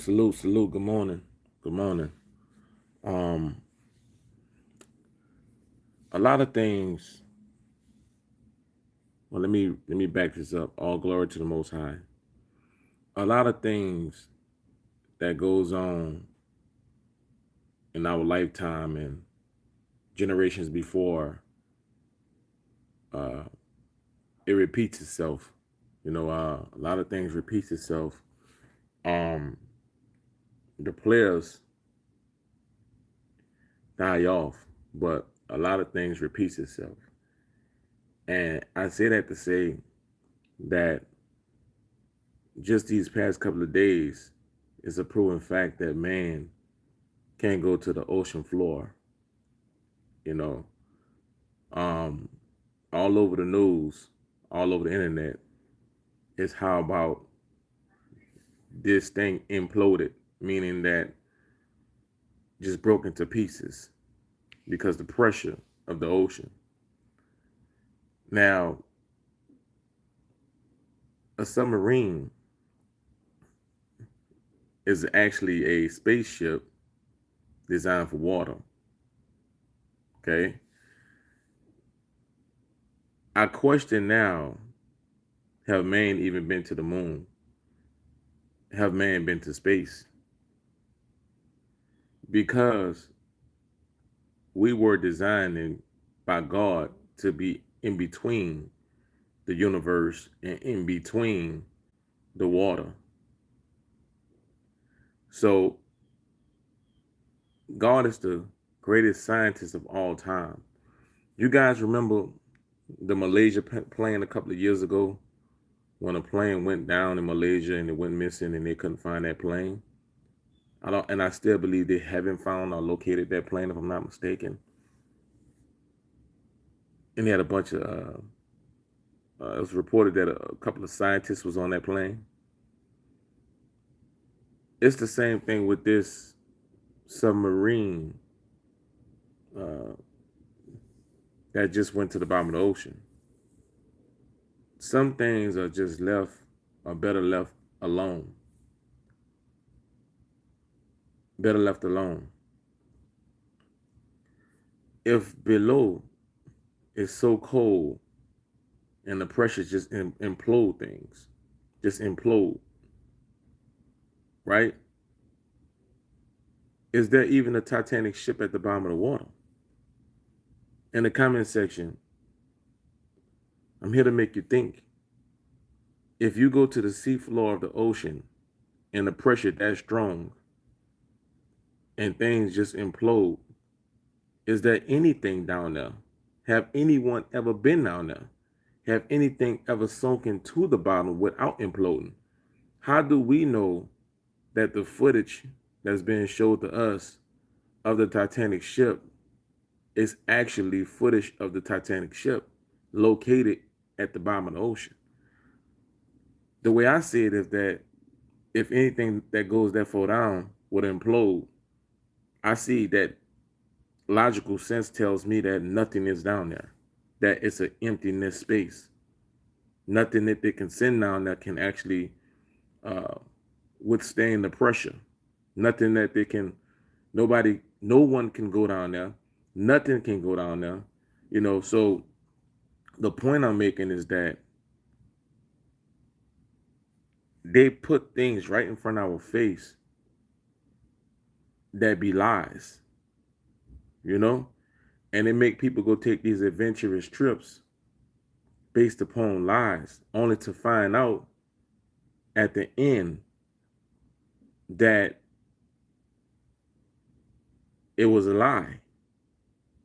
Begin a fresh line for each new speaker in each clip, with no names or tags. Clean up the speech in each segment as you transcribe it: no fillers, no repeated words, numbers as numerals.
Salute. Good morning. Good morning. Um, a lot of things. Well, let me back this up. All glory to the Most High. A lot of things that goes on in our lifetime and generations before, uh, it repeats itself. A lot of things repeats itself. Um, the players die off, but a lot of things repeats itself. And I say that to say that just these past couple of days is a proven fact that man can't go to the ocean floor. You know, um, all over the news, all over the internet, is how about this thing imploded, meaning that just broke into pieces because the pressure of the ocean. Now, a submarine is actually a spaceship designed for water. Okay. I question now, have man even been to the moon? Have man been to space? Because we were designed by God to be in between the universe and in between the water. So God is the greatest scientist of all time. You guys remember the Malaysia plane a couple of years ago when a plane went down in Malaysia and it went missing and they couldn't find that plane? I still believe they haven't found or located that plane, if I'm not mistaken. And they had a bunch of it was reported that a couple of scientists was on that plane. It's the same thing with this submarine uh, that just went to the bottom of the ocean. Some things are better left alone. Better left alone. If below is so cold and the pressure just implode things, just implode, right? Is there even a Titanic ship at the bottom of the water? In the comment section, I'm here to make you think. If you go to the seafloor of the ocean and the pressure that strong and things just implode, is there anything down there? Have anyone ever been down there? Have anything ever sunk into the bottom without imploding? How do we know that the footage that's being showed to us of the Titanic ship is actually footage of the Titanic ship located at the bottom of the ocean? The way I see it is that if anything that goes that far down would implode, I see that logical sense tells me that nothing is down there, that it's an emptiness space. Nothing that they can send down that can actually uh, withstand the pressure. Nothing that they can, no one can go down there. Nothing can go down there. So the point I'm making is that they put things right in front of our face that be lies, you know? And they make people go take these adventurous trips based upon lies, only to find out at the end that it was a lie,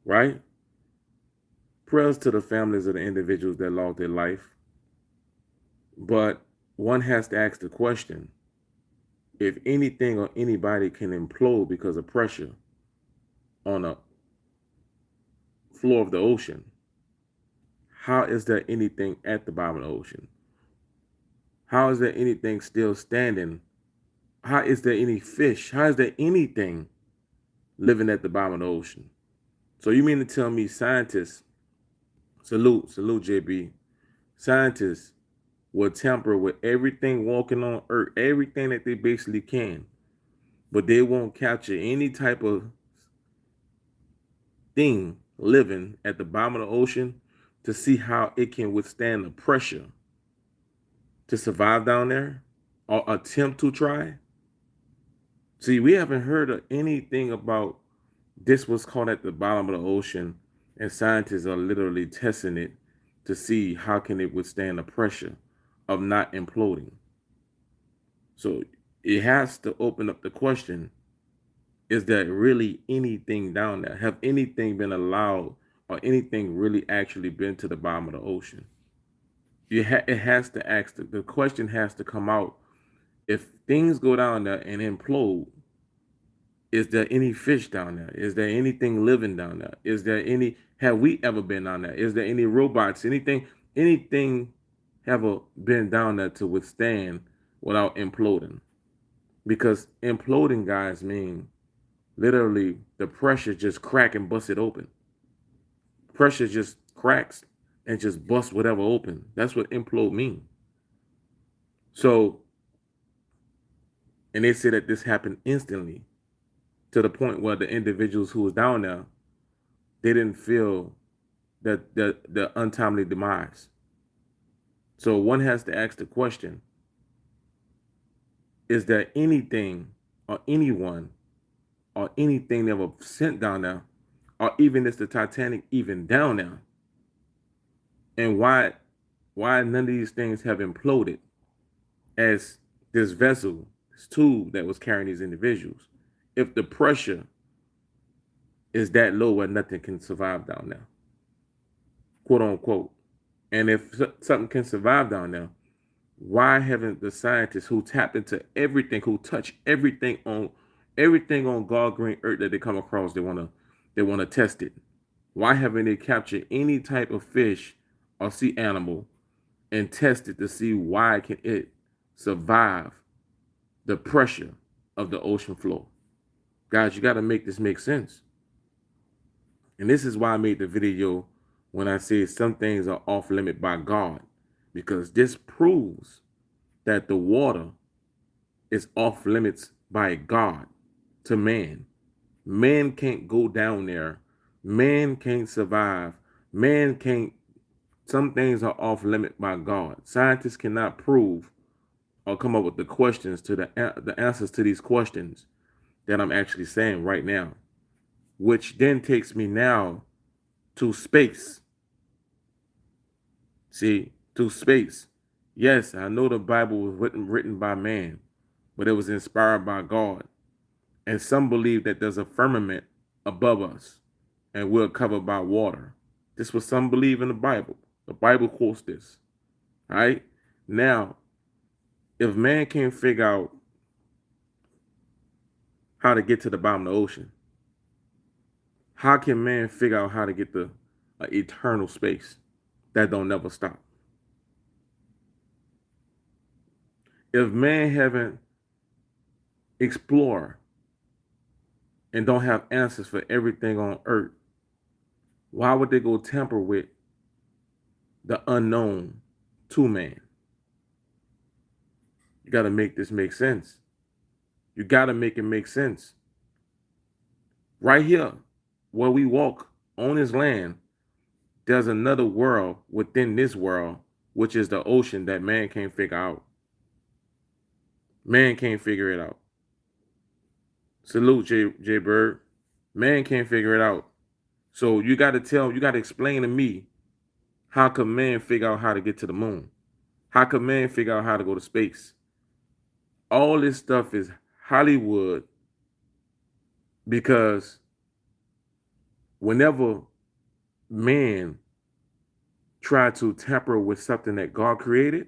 right? Prayers to the families of the individuals that lost their life. But one has to ask the question, if anything or anybody can implode because of pressure on a floor of the ocean, how is there anything at the bottom of the ocean? How is there anything still standing? How is there any fish? How is there anything living at the bottom of the ocean? So you mean to tell me scientists, salute JB, scientists will tamper with everything walking on Earth, everything that they basically can, but they won't capture any type of thing living at the bottom of the ocean to see how it can withstand the pressure to survive down there or attempt to try. See, we haven't heard of anything about this was caught at the bottom of the ocean, and scientists are literally testing it to see how can it withstand the pressure of not imploding. So it has to open up the question, is there really anything down there? Have anything been allowed or anything really actually been to the bottom of the ocean? It has to ask, the question has to come out, if things go down there and implode, is there any fish down there? Is there anything living down there? Is there any, have we ever been down there? Is there any robots, anything ever been down there to withstand without imploding? Because imploding, guys, mean literally the pressure just crack and bust it open. Pressure just cracks and just bust whatever open. That's what implode mean. So, and they say that this happened instantly, to the point where the individuals who was down there, they didn't feel that the untimely demise. So one has to ask the question, is there anything or anyone or anything that was sent down there, or even is the Titanic even down there? And why none of these things have imploded as this vessel, this tube that was carrying these individuals, if the pressure is that low where nothing can survive down there, quote unquote. And if something can survive down there, why haven't the scientists who tapped into everything, who touch everything on God green earth that they come across, they wanna test it? Why haven't they captured any type of fish or sea animal and tested to see why can it survive the pressure of the ocean floor? Guys, you got to make this make sense. And this is why I made the video when I say some things are off limit by God, because this proves that the water is off limits by God to man. Man can't go down there. Man can't survive. Man can't. Some things are off limit by God. Scientists cannot prove or come up with the questions to the answers to these questions that I'm actually saying right now, which then takes me now to space. See, to space. Yes, I know the Bible was written by man, but it was inspired by God. And some believe that there's a firmament above us and we're covered by water. This is what some believe in the Bible. The Bible quotes this. All right? Now, if man can't figure out how to get to the bottom of the ocean, how can man figure out how to get to eternal space that don't never stop? If man haven't explored and don't have answers for everything on earth, why would they go tamper with the unknown to man? You got to make this make sense. You got to make it make sense. Right here, where we walk on this land, there's another world within this world, which is the ocean that man can't figure out. Man can't figure it out. Salute, J Bird. Man can't figure it out. So you got to explain to me, how can man figure out how to get to the moon? How can man figure out how to go to space? All this stuff is Hollywood, because whenever man try to tamper with something that God created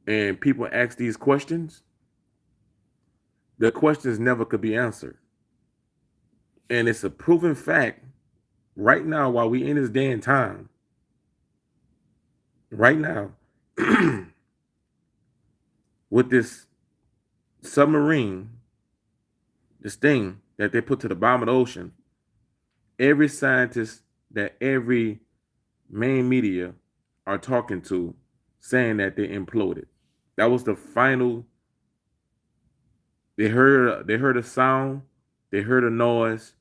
and people ask these questions, the questions never could be answered. And it's a proven fact right now, while we in this day and time, right now, with this submarine, this thing that they put to the bottom of the ocean, every scientist that every main media are talking to saying that they imploded. That was the final They heard a sound, they heard a noise,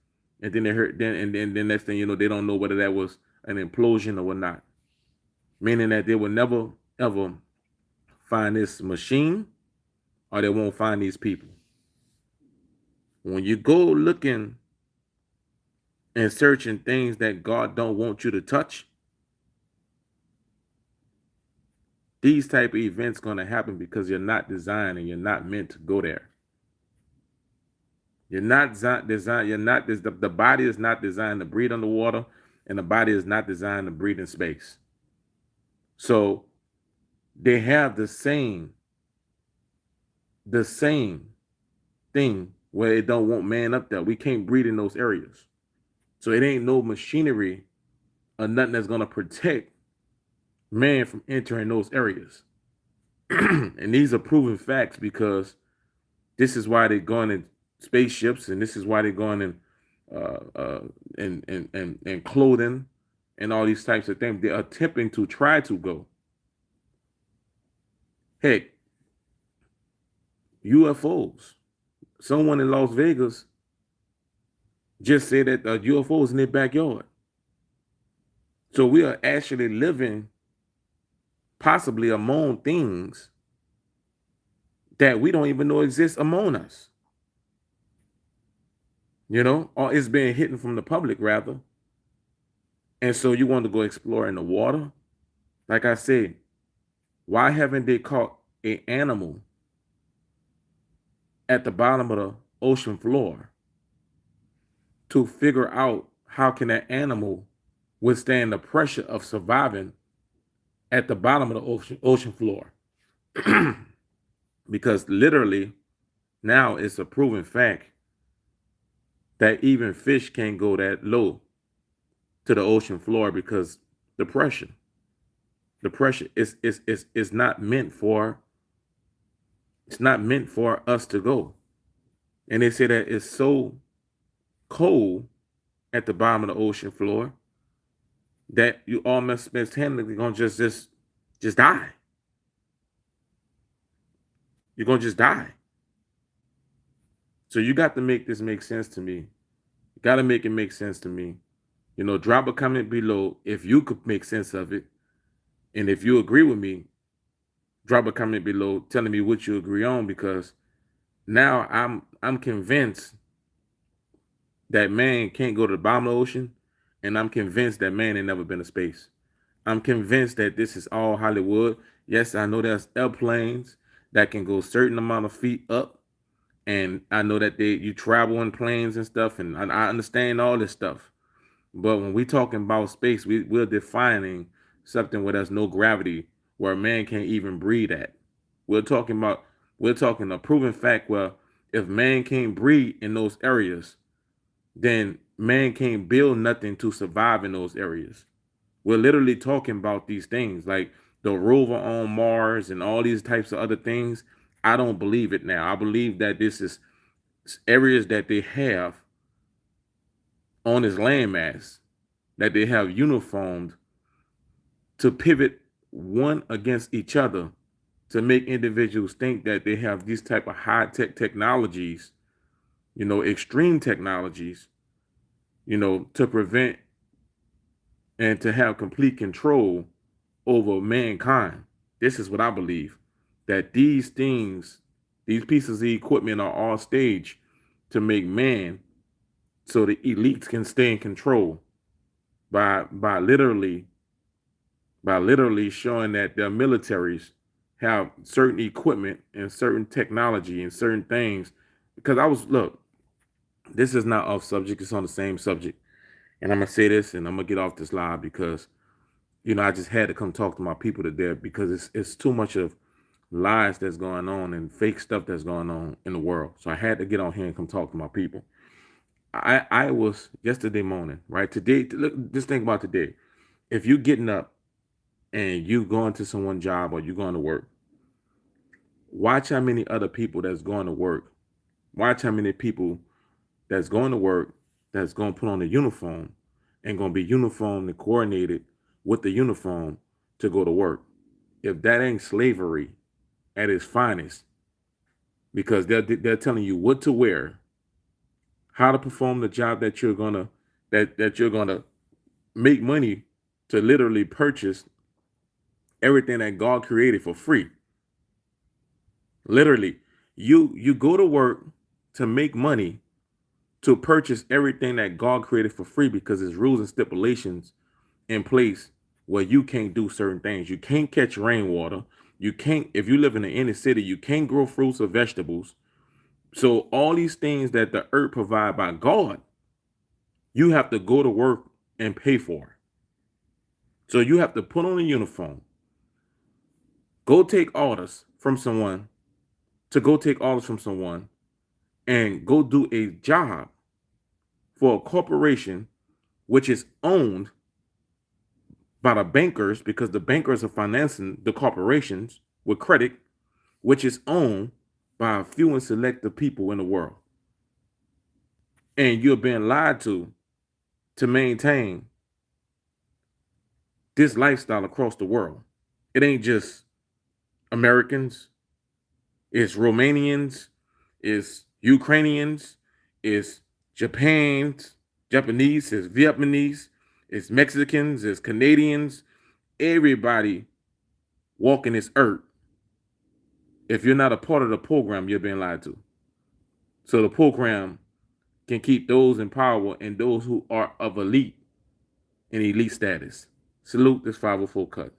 and then they heard then next thing you know, they don't know whether that was an implosion or whatnot. Meaning that they will never ever find this machine, or they won't find these people. When you go looking and searching things that God don't want you to touch, these type of events gonna happen because you're not designed and you're not meant to go there. You're not designed. You're not. The body is not designed to breathe underwater, and the body is not designed to breathe in space. So they have the same thing where it don't want man up there. We can't breathe in those areas. So it ain't no machinery or nothing that's gonna protect man from entering those areas. And these are proven facts because this is why they're going in spaceships, and this is why they're going in and clothing and all these types of things. They're attempting to try to go. Heck, UFOs. Someone in Las Vegas just said that UFOs in their backyard. So we are actually living possibly among things that we don't even know exist among us. You know, or it's being hidden from the public rather. And so you want to go explore in the water? Like I said, why haven't they caught an animal at the bottom of the ocean floor to figure out how can that animal withstand the pressure of surviving at the bottom of the ocean floor? Because literally now it's a proven fact that even fish can't go that low to the ocean floor because the pressure is not meant for us to go. And they say that it's so cold at the bottom of the ocean floor that you almost handling gonna just die. You're gonna just die. So you got to make this make sense to me. You got to make it make sense to me. You know, drop a comment below if you could make sense of it, and if you agree with me, drop a comment below telling me what you agree on, because now I'm convinced that man can't go to the bottom of the ocean, and I'm convinced that man ain't never been to space. I'm convinced that this is all Hollywood. Yes, I know there's airplanes that can go certain amount of feet up, and I know that you travel in planes and stuff, and I understand all this stuff. But when we talking about space, we're defining something where there's no gravity, where a man can't even breathe at. We're talking a proven fact where if man can't breathe in those areas, then man can't build nothing to survive in those areas. We're literally talking about these things like the rover on Mars and all these types of other things. I don't believe it now. I believe that this is areas that they have on this landmass that they have uniformed to pivot one against each other to make individuals think that they have these type of high-tech technologies, you know, extreme technologies, you know, to prevent and to have complete control over mankind. This is what I believe, that these things, these pieces of equipment are all staged to make man so the elites can stay in control by literally showing that their militaries have certain equipment and certain technology and certain things. Because look, this is not off subject, it's on the same subject. And I'm gonna say this and I'm gonna get off this live because, you know, I just had to come talk to my people today because it's too much of lies that's going on and fake stuff that's going on in the world. So I had to get on here and come talk to my people. I was yesterday morning, right? Today, look, just think about today. If you getting up and you going to someone's job or you going to work, watch how many other people that's going to work. Watch how many people that's going to work that's going to put on a uniform and going to be uniformed and coordinated with the uniform to go to work. If that ain't slavery at its finest, because they're telling you what to wear, how to perform the job that you're gonna make money to literally purchase everything that God created for free. Literally, you go to work to make money to purchase everything that God created for free because there's rules and stipulations in place where you can't do certain things. You can't catch rainwater. You can't, if you live in the inner city, you can't grow fruits or vegetables. So all these things that the earth provide by God, you have to go to work and pay for. So you have to put on a uniform, go take orders from someone, and go do a job for a corporation which is owned by the bankers, because the bankers are financing the corporations with credit, which is owned by a few and selective people in the world. And you're being lied to maintain this lifestyle across the world. It ain't just Americans, it's Romanians, it's Ukrainians, it's Japanese, it's Vietnamese, it's Mexicans, it's Canadians, everybody walking this earth. If you're not a part of the program, you're being lied to. So the program can keep those in power and those who are of elite and elite status. Salute this 504 cut.